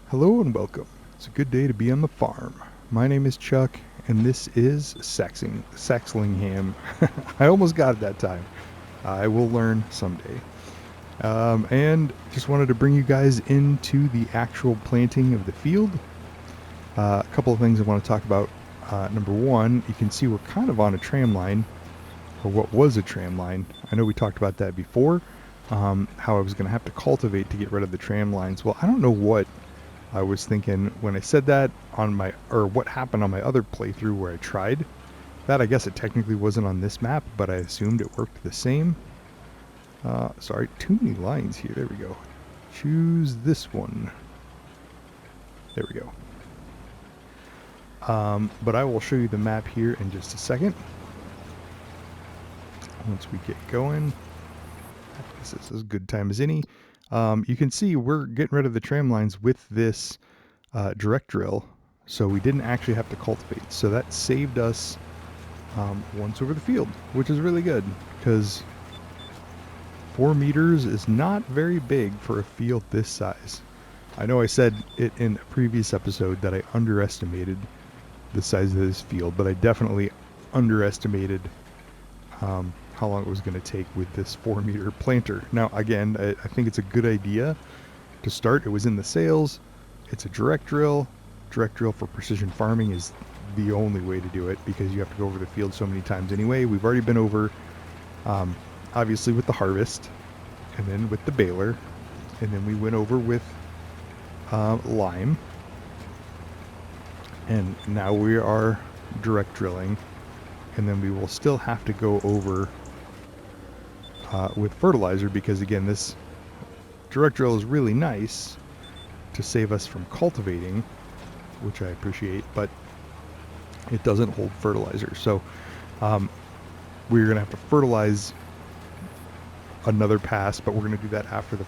Hello and welcome. It's a good day to be on the farm. My name is Chuck, and this is saxlingham. I almost got it that time. I will learn someday. And just wanted to bring you guys into the actual planting of the field. A couple of things I want to talk about. Number one, you can see we're kind of on a tram line, or what was a tram line. I know we talked about that before, how I was going to have to cultivate to get rid of the tram lines. Well, I don't know what I was thinking when I said that or what happened on my other playthrough where I tried that. I guess it technically wasn't on this map, but I assumed it worked the same. Sorry, too many lines here. There we go. Choose this one. There we go. But I will show you the map here in just a second. Once we get going, this is as good time as any. You can see we're getting rid of the tram lines with this direct drill, so we didn't actually have to cultivate. So that saved us once over the field, which is really good because 4 meters is not very big for a field this size. I know I said it in a previous episode that I underestimated the size of this field, but I definitely underestimated how long it was going to take with this 4-meter planter. Now, again, I think it's a good idea to start. It was in the sales. It's a direct drill. Direct drill for precision farming is the only way to do it because you have to go over the field so many times anyway. We've already been over, obviously, with the harvest, and then with the baler, and then we went over with lime, and now we are direct drilling, and then we will still have to go over with fertilizer because, again, this direct drill is really nice to save us from cultivating, which I appreciate, but it doesn't hold fertilizer. So we're going to have to fertilize another pass, but we're going to do that after the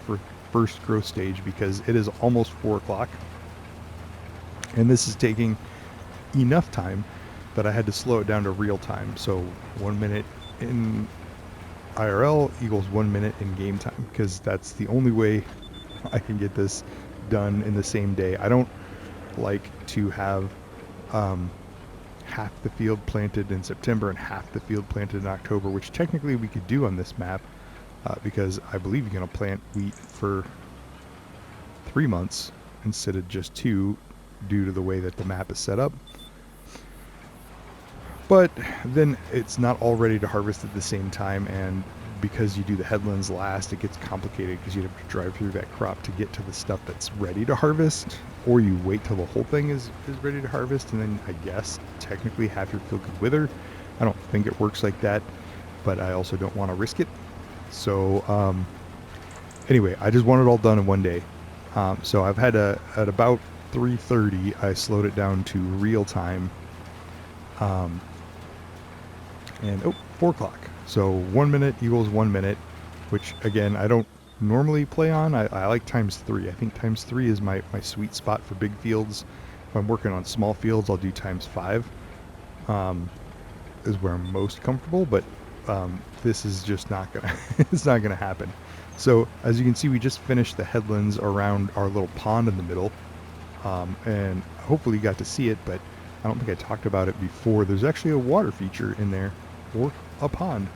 first growth stage because it is almost 4 o'clock. And this is taking enough time that I had to slow it down to real time. So 1 minute in IRL equals 1 minute in game time because that's the only way I can get this done in the same day. I don't like to have half the field planted in September and half the field planted in October, which technically we could do on this map because I believe you're going to plant wheat for 3 months instead of just 2 due to the way that the map is set up. But then it's not all ready to harvest at the same time, and because you do the headlands last, it gets complicated because you have to drive through that crop to get to the stuff that's ready to harvest, or you wait till the whole thing is ready to harvest, and then I guess technically half your field could wither. I don't think it works like that, but I also don't want to risk it. So anyway, I just want it all done in one day. So I've had at about 3:30, I slowed it down to real time. And 4 o'clock. So 1 minute equals 1 minute, which again, I don't normally play on. I like ×3. I think ×3 is my sweet spot for big fields. If I'm working on small fields, I'll do ×5. Is where I'm most comfortable, but this is just not gonna it's not gonna happen. So as you can see, we just finished the headlands around our little pond in the middle, and hopefully you got to see it, but I don't think I talked about it before. There's actually a water feature in there, or a pond.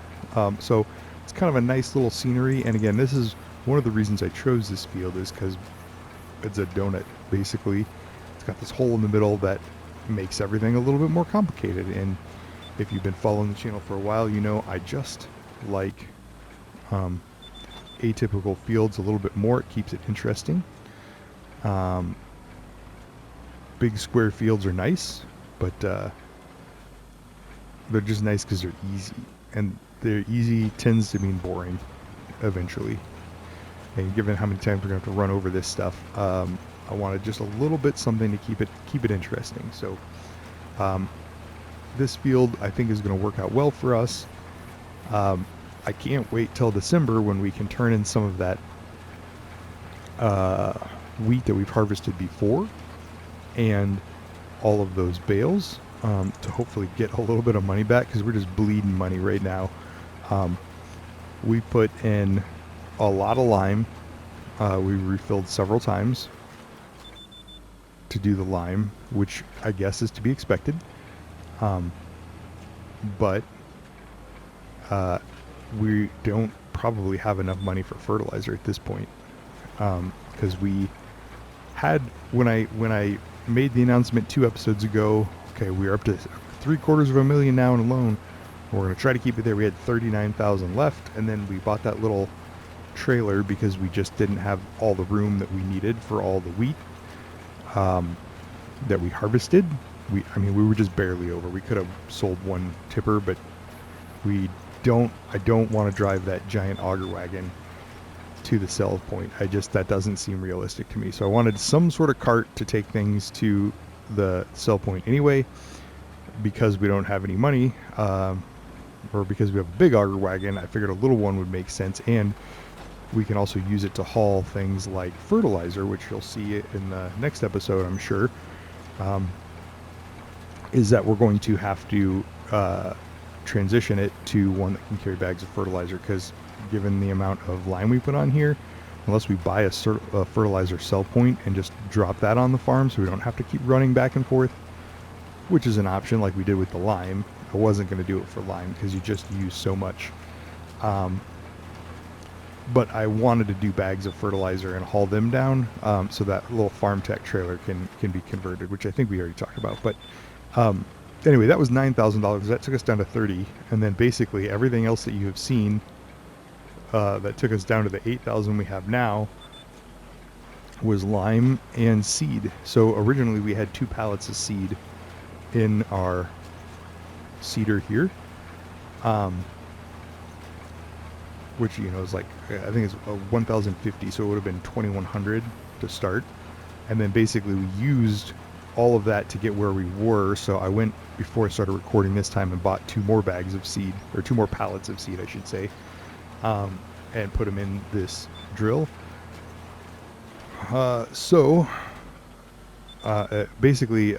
So it's kind of a nice little scenery. And again, this is one of the reasons I chose this field is because it's a donut, basically. It's got this hole in the middle that makes everything a little bit more complicated. And if you've been following the channel for a while, you know I just like atypical fields a little bit more. It keeps it interesting. Big square fields are nice, but they're just nice because they're easy, and they're easy tends to mean boring eventually. And given how many times we're going to have to run over this stuff, I wanted just a little bit something to keep it interesting. So this field I think is going to work out well for us. I can't wait till December when we can turn in some of that wheat that we've harvested before and all of those bales to hopefully get a little bit of money back because we're just bleeding money right now. We put in a lot of lime. We refilled several times. to do the lime, which I guess is to be expected. But we don't probably have enough money for fertilizer at this point, because we had, when I made the announcement 2 episodes ago, okay, we're up to $750,000 now in a loan. We're going to try to keep it there. We had 39,000 left, and then we bought that little trailer because we just didn't have all the room that we needed for all the wheat that we harvested. We were just barely over. We could have sold one tipper, but I don't want to drive that giant auger wagon to the sell point. That doesn't seem realistic to me. So I wanted some sort of cart to take things to the sell point anyway, because we don't have any money, or because we have a big auger wagon. I figured a little one would make sense, and we can also use it to haul things like fertilizer, which you'll see in the next episode, I'm sure. Is that we're going to have to transition it to one that can carry bags of fertilizer, because given the amount of lime we put on here, unless we buy a fertilizer sell point and just drop that on the farm so we don't have to keep running back and forth, which is an option like we did with the lime. I wasn't going to do it for lime because you just use so much. But I wanted to do bags of fertilizer and haul them down, so that little farm tech trailer can be converted, which I think we already talked about. But anyway, that was $9,000. That took us down to 30, and then basically everything else that you have seen that took us down to the 8,000 we have now was lime and seed. So originally we had 2 pallets of seed in our seeder here, which is like, I think it's 1,050, so it would have been 2,100 to start, and then basically we used all of that to get where we were. So I went, before I started recording this time, and bought 2 more bags of seed, or 2 more pallets of seed I should say, and put them in this drill. Basically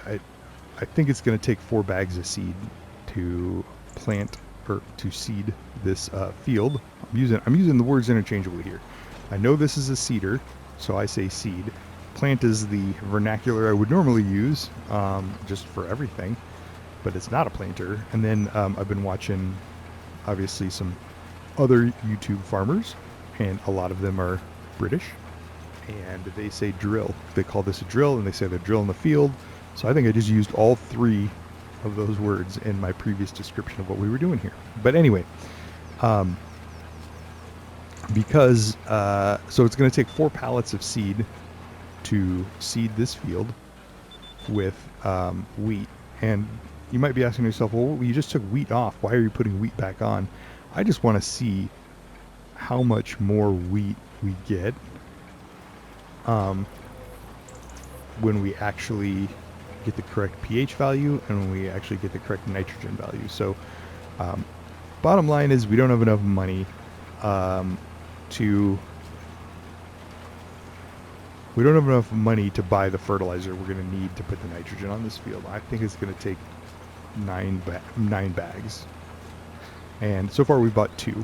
I think it's going to take 4 bags of seed to plant, or to seed this field. I'm using the words interchangeably here. I know this is a seeder, so I say seed. Plant is the vernacular I would normally use, just for everything, but it's not a planter. And then I've been watching, obviously, some other YouTube farmers, and a lot of them are British, and they say drill. They call this a drill, and they say they're drilling the field. So I think I just used all 3 of those words in my previous description of what we were doing here. But anyway, because so it's going to take 4 pallets of seed to seed this field with wheat. And you might be asking yourself, well, you just took wheat off. Why are you putting wheat back on? I just want to see how much more wheat we get when we actually get the correct pH value, and when we actually get the correct nitrogen value. So bottom line is, we don't have enough money to buy the fertilizer we're going to need to put the nitrogen on this field. I think it's going to take 9 bags, and so far we bought 2.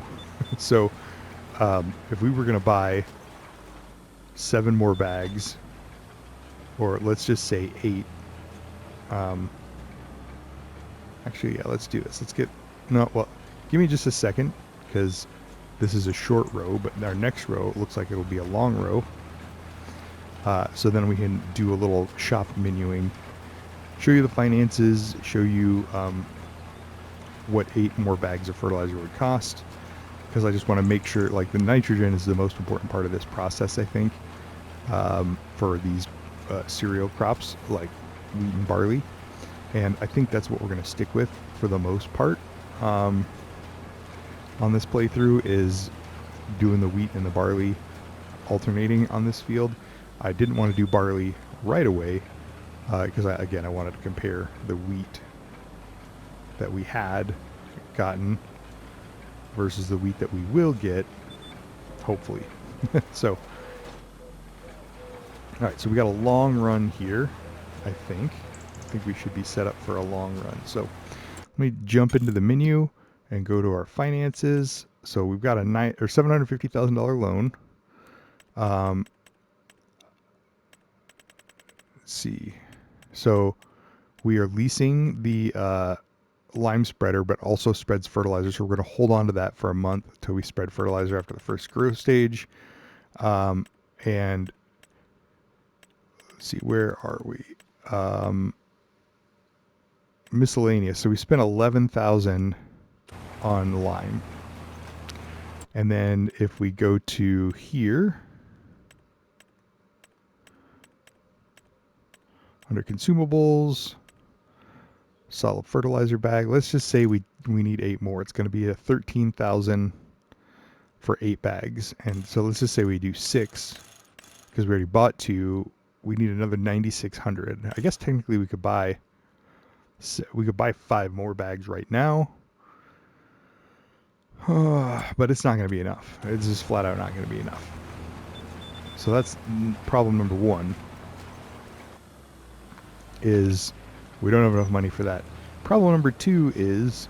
So if we were going to buy 7 more bags, or let's just say 8, actually, yeah, let's do this. Give me just a second, because this is a short row, but our next row looks like it'll be a long row. So then we can do a little shop menuing, show you the finances, show you what 8 more bags of fertilizer would cost, because I just want to make sure, like, the nitrogen is the most important part of this process, I think, for these cereal crops like wheat and barley. And I think that's what we're going to stick with for the most part on this playthrough, is doing the wheat and the barley alternating on this field. I didn't want to do barley right away because I wanted to compare the wheat that we had gotten versus the wheat that we will get, hopefully. So, all right, so we got a long run here, I think. We should be set up for a long run. So let me jump into the menu and go to our finances. So we've got a $750,000 loan. let's see. So we are leasing the lime spreader, but also spreads fertilizer. So we're going to hold on to that for a month until we spread fertilizer after the first growth stage. And let's see, where are we? Miscellaneous. So we spent 11,000 on lime. And then if we go to here, under consumables, solid fertilizer bag, let's just say we need 8 more. It's going to be a 13,000 for 8 bags. And so let's just say we do 6 because we already bought 2. We need another 9,600. I guess technically we could buy 5 more bags right now. But it's not going to be enough. It's just flat out not going to be enough. So that's problem number 1, is we don't have enough money for that. Problem number 2 is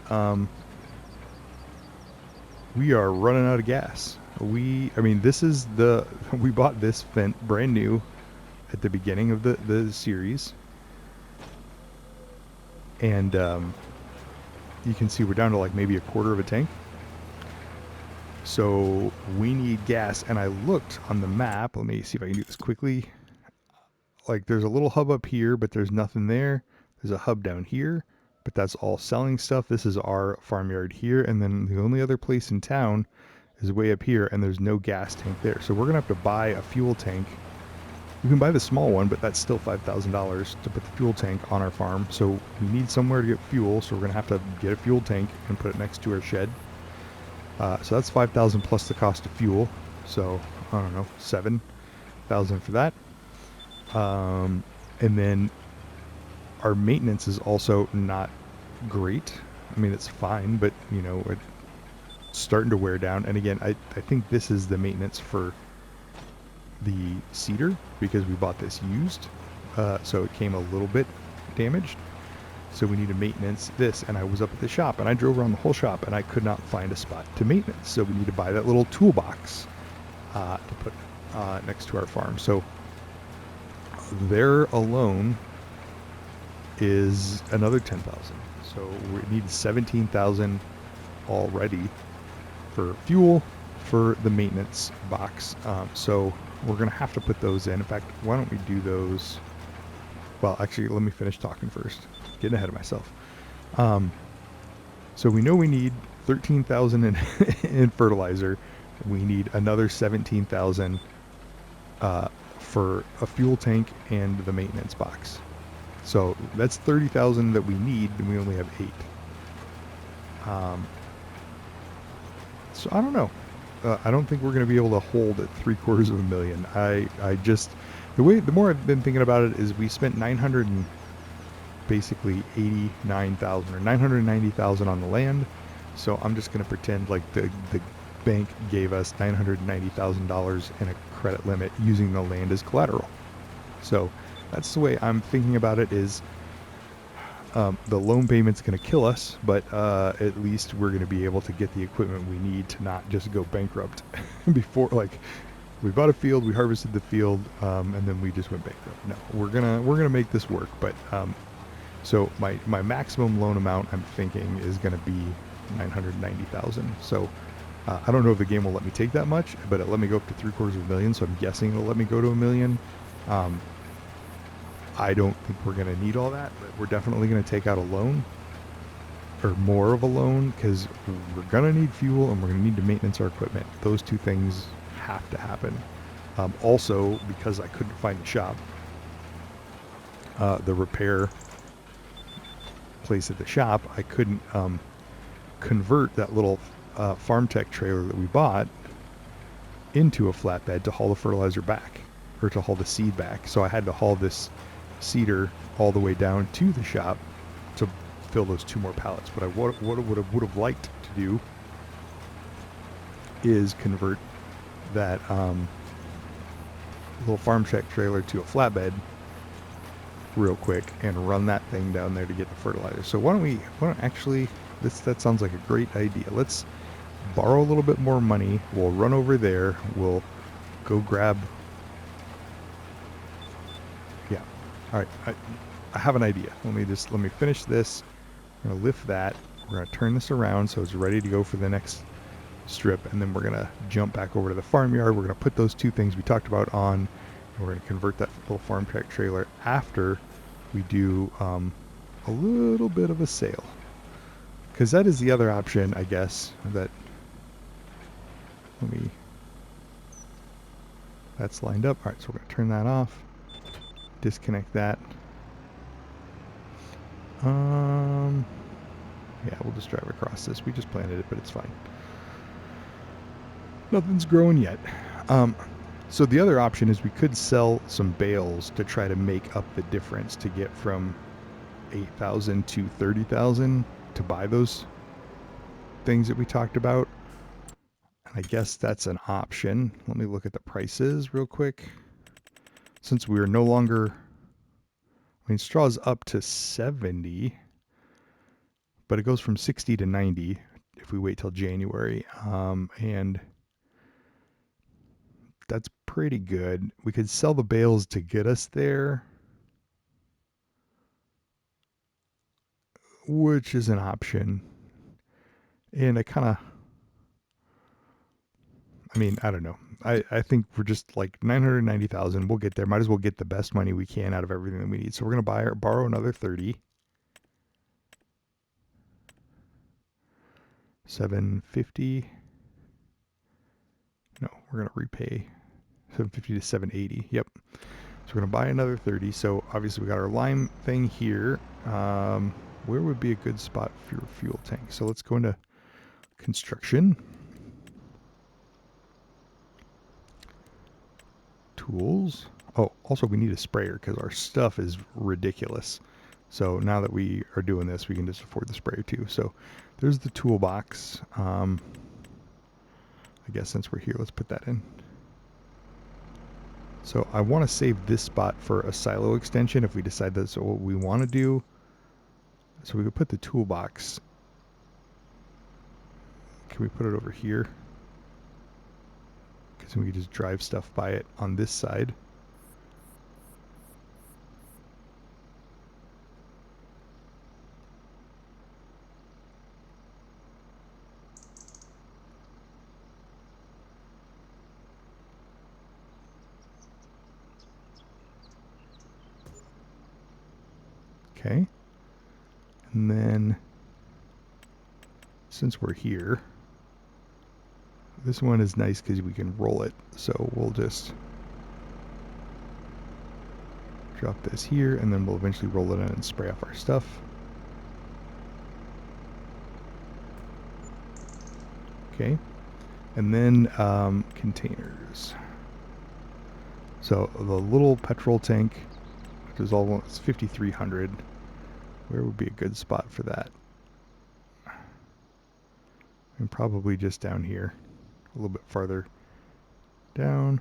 we are running out of gas. We bought this Fendt brand new at the beginning of the series. And you can see we're down to like maybe a quarter of a tank. So we need gas, and I looked on the map. Let me see if I can do this quickly. Like there's a little hub up here, but there's nothing there. There's a hub down here, but that's all selling stuff. This is our farmyard here, and then the only other place in town is way up here, and there's no gas tank there. So we're gonna have to buy a fuel tank. You can buy the small one, but that's still $5,000 to put the fuel tank on our farm. So we need somewhere to get fuel, so we're gonna have to get a fuel tank and put it next to our shed. So that's 5,000 plus the cost of fuel. So I don't know, 7,000 for that. And then our maintenance is also not great. I mean, it's fine, but you know, it's starting to wear down. And again, I think this is the maintenance for the cedar because we bought this used. So it came a little bit damaged. So we need to maintenance this, and I was up at the shop, and I drove around the whole shop, and I could not find a spot to maintenance. So we need to buy that little toolbox to put next to our farm. So there alone is another 10,000. So we need 17,000 already for fuel for the maintenance box. So we're going to have to put those in. In fact, why don't we do those? Well, actually, let me finish talking first. Getting ahead of myself. So we know we need 13,000 in fertilizer. We need another 17,000 for a fuel tank and the maintenance box. So that's 30,000 that we need, and we only have 8. So I don't know. I don't think we're going to be able to hold at $750,000. I just the more I've been thinking about it is we spent basically 89,000 or 990,000 on the land. So I'm just going to pretend like the bank gave us $990,000 in a credit limit using the land as collateral. So that's the way I'm thinking about it. Is the loan payment's going to kill us, but at least we're going to be able to get the equipment we need to not just go bankrupt before. Like, we bought a field, we harvested the field, and then we just went bankrupt. No, we're gonna make this work. But so my maximum loan amount, I'm thinking, is going to be 990,000. So I don't know if the game will let me take that much, but it let me go up to $750,000. So I'm guessing it'll let me go to $1 million. I don't think we're going to need all that, but we're definitely going to take out a loan, or more of a loan, because we're going to need fuel and we're going to need to maintenance our equipment. Those two things have to happen. Also, because I couldn't find the shop, the repair place at the shop, I couldn't convert that little farm tech trailer that we bought into a flatbed to haul the fertilizer back, or to haul the seed back. So I had to haul this cedar all the way down to the shop to fill those 2 more pallets. But I would have liked to do is convert that little farm check trailer to a flatbed real quick and run that thing down there to get the fertilizer. So why don't actually, that sounds like a great idea. Let's borrow a little bit more money. We'll run over there. We'll go grab, All right, I have an idea. Let me finish this. I'm gonna lift that. We're gonna turn this around so it's ready to go for the next strip, and then we're gonna jump back over to the farmyard. We're gonna put those two things we talked about on, and we're gonna convert that little farm track trailer after we do a little bit of a sale, because that is the other option, I guess. That's lined up. All right, so we're gonna turn that off, disconnect that. Yeah, we'll just drive across this. We just planted it, but it's fine. Nothing's growing yet. So the other option is we could sell some bales to try to make up the difference to get from 8,000 to 30,000 to buy those things that we talked about. And I guess that's an option. Let me look at the prices real quick. Since we're no longer, I mean, straw's up to 70, but it goes from 60 to 90 if we wait till January. And that's pretty good. We could sell the bales to get us there, which is an option. And I mean, I don't know. I think we're just like 990,000. We'll get there. Might as well get the best money we can out of everything that we need. So we're going to borrow another 30. 750. No, we're going to repay 750 to 780. Yep. So we're going to buy another 30. So obviously we got our lime thing here. Where would be a good spot for your fuel tank? So let's go into construction. Tools. Oh, also we need a sprayer because our stuff is ridiculous. So now that we are doing this, we can just afford the sprayer too. So there's the toolbox. I guess since we're here, let's put that in. So I want to save this spot for a silo extension if we decide that's what we want to do. So we could put the toolbox. Can we put it over here? Because we could just drive stuff by it on this side. Okay. And then, since we're here, this one is nice because we can roll it. So we'll just drop this here, and then we'll eventually roll it in and spray off our stuff. Okay. And then containers. So the little petrol tank, which is almost 5,300. Where would be a good spot for that? And probably just down here, a little bit farther down.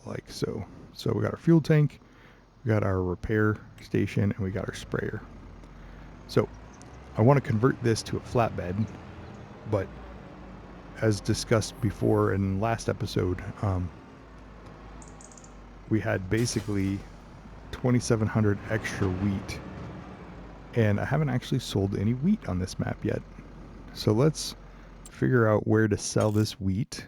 Like so. So we got our fuel tank, we got our repair station, and we got our sprayer. So I want to convert this to a flatbed, but as discussed before in last episode, we had basically 2,700 extra wheat, and I haven't actually sold any wheat on this map yet. So let's figure out where to sell this wheat.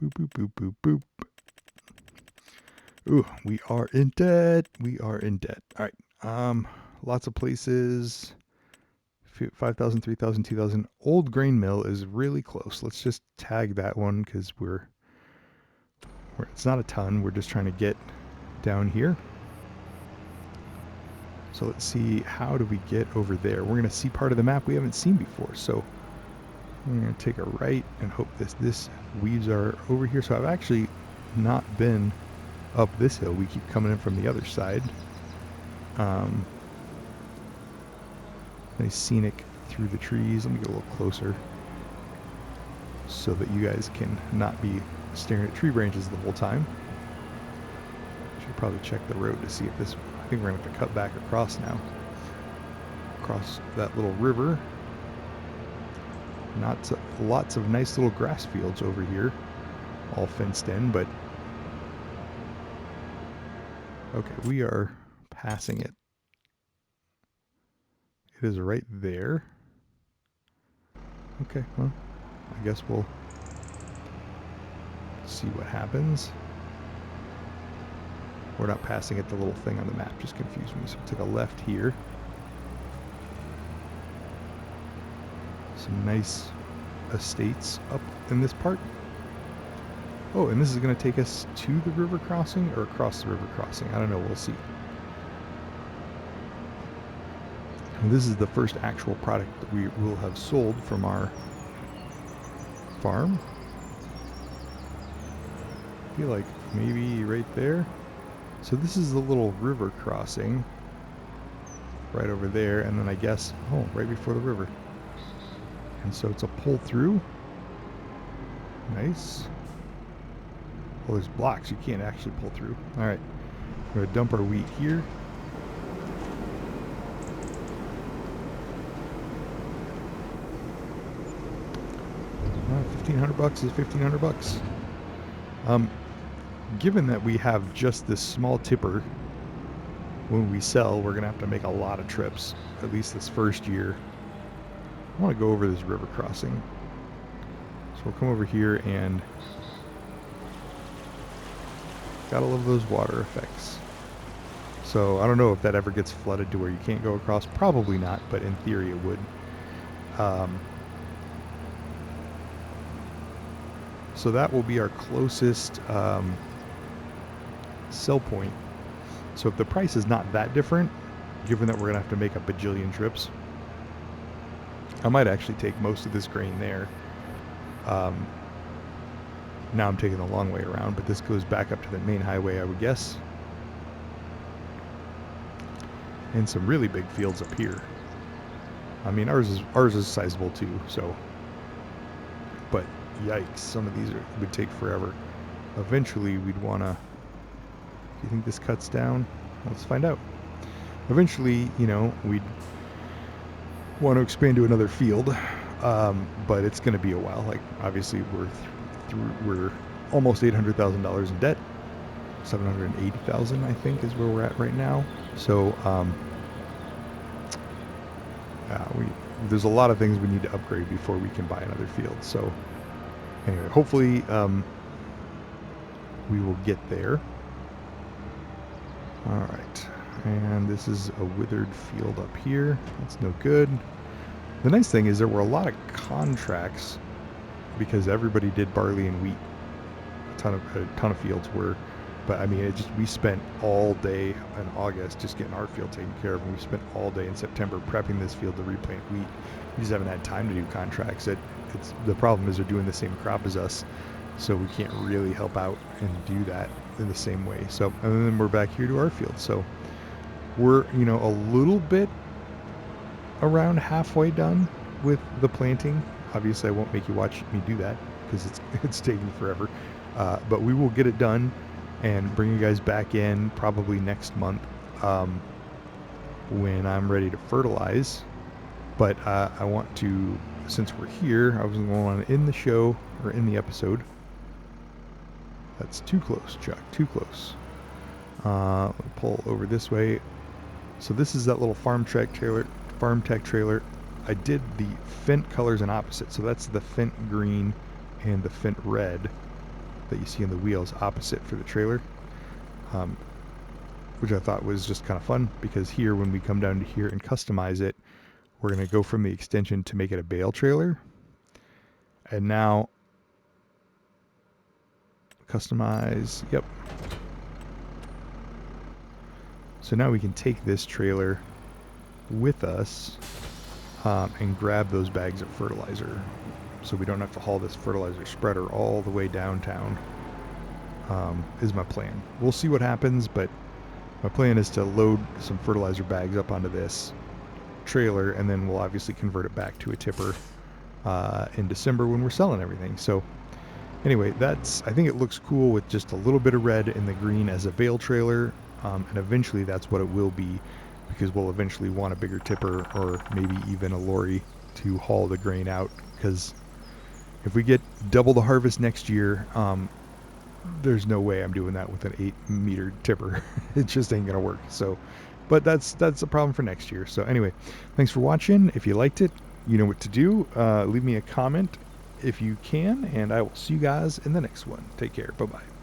Boop, boop, boop, boop, boop. Ooh, we are in debt. We are in debt. All right. Lots of places. 5,000, 3,000, 2,000. Old grain mill is really close. Let's just tag that one because it's not a ton. We're just trying to get down here. So let's see, how do we get over there? We're going to see part of the map we haven't seen before. So we're going to take a right and hope this weeds are over here. So I've actually not been up this hill. We keep coming in from the other side. Nice scenic through the trees. Let me get a little closer so that you guys can not be staring at tree branches the whole time. Should probably check the road to see if this I think we're going to have to cut back across now. Across that little river. Lots of nice little grass fields over here. All fenced in, but... Okay, we are passing it. It is right there. Okay, well, I guess we'll see what happens. We're not passing it, the little thing on the map just confused me. So take a left here. Some nice estates up in this part. Oh, and this is going to take us to the river crossing or across the river crossing. I don't know, we'll see. And this is the first actual product that we will have sold from our farm. I feel like maybe right there. So this is the little river crossing right over there, and then I guess, oh, right before the river. And so it's a pull through. Nice. Well, there's blocks you can't actually pull through. All right, we're gonna dump our wheat here. $1,500 is $1,500. Given that we have just this small tipper, when we sell, we're gonna have to make a lot of trips, at least this first year. I want to go over this river crossing. So we'll come over here and gotta love those water effects. So I don't know if that ever gets flooded to where you can't go across. Probably not, but in theory it would. So that will be our closest sell point. So if the price is not that different, given that we're gonna have to make a bajillion trips, I might actually take most of this grain there. Now I'm taking the long way around, but this goes back up to the main highway, I would guess. And some really big fields up here. I mean, ours is sizable too, so. But yikes, some of these would take forever. Eventually, we'd want to. Do you think this cuts down? Let's find out. Eventually, you know, we'd want to expand to another field, but it's going to be a while. Like, obviously, we're almost $800,000 in debt. 780,000, I think, is where we're at right now. So, there's a lot of things we need to upgrade before we can buy another field. So, anyway, hopefully, we will get there. All right, and this is a withered field up here. That's no good. The nice thing is there were a lot of contracts because everybody did barley and wheat. A ton of fields were. But I mean, we spent all day in August just getting our field taken care of, and we spent all day in September prepping this field to replant wheat. We just haven't had time to do contracts. The problem is they're doing the same crop as us, so we can't really help out and do that in the same way. So, and then we're back here to our field. So we're, a little bit around halfway done with the planting. Obviously, I won't make you watch me do that because it's taking forever. But we will get it done and bring you guys back in probably next month when I'm ready to fertilize. But I want to, since we're here, I was going to want to end the show or end the episode. That's too close, Chuck, too close. Pull over this way. So this is that little farm tech trailer. I did the Fendt colors in opposite. So that's the Fendt green and the Fendt red that you see in the wheels opposite for the trailer, which I thought was just kind of fun because here, when we come down to here and customize it, we're going to go from the extension to make it a bale trailer. And now customize, yep. So now we can take this trailer with us and grab those bags of fertilizer. So we don't have to haul this fertilizer spreader all the way downtown, is my plan. We'll see what happens, but my plan is to load some fertilizer bags up onto this trailer, and then we'll obviously convert it back to a tipper in December when we're selling everything. So anyway, I think it looks cool with just a little bit of red and the green as a bale trailer. and eventually that's what it will be, because we'll eventually want a bigger tipper or maybe even a lorry to haul the grain out, because if we get double the harvest next year, there's no way I'm doing that with an 8-meter tipper. It just ain't gonna work. So, but that's a problem for next year. So anyway, thanks for watching. If you liked it, you know what to do. Leave me a comment if you can, and I will see you guys in the next one. Take care. Bye bye.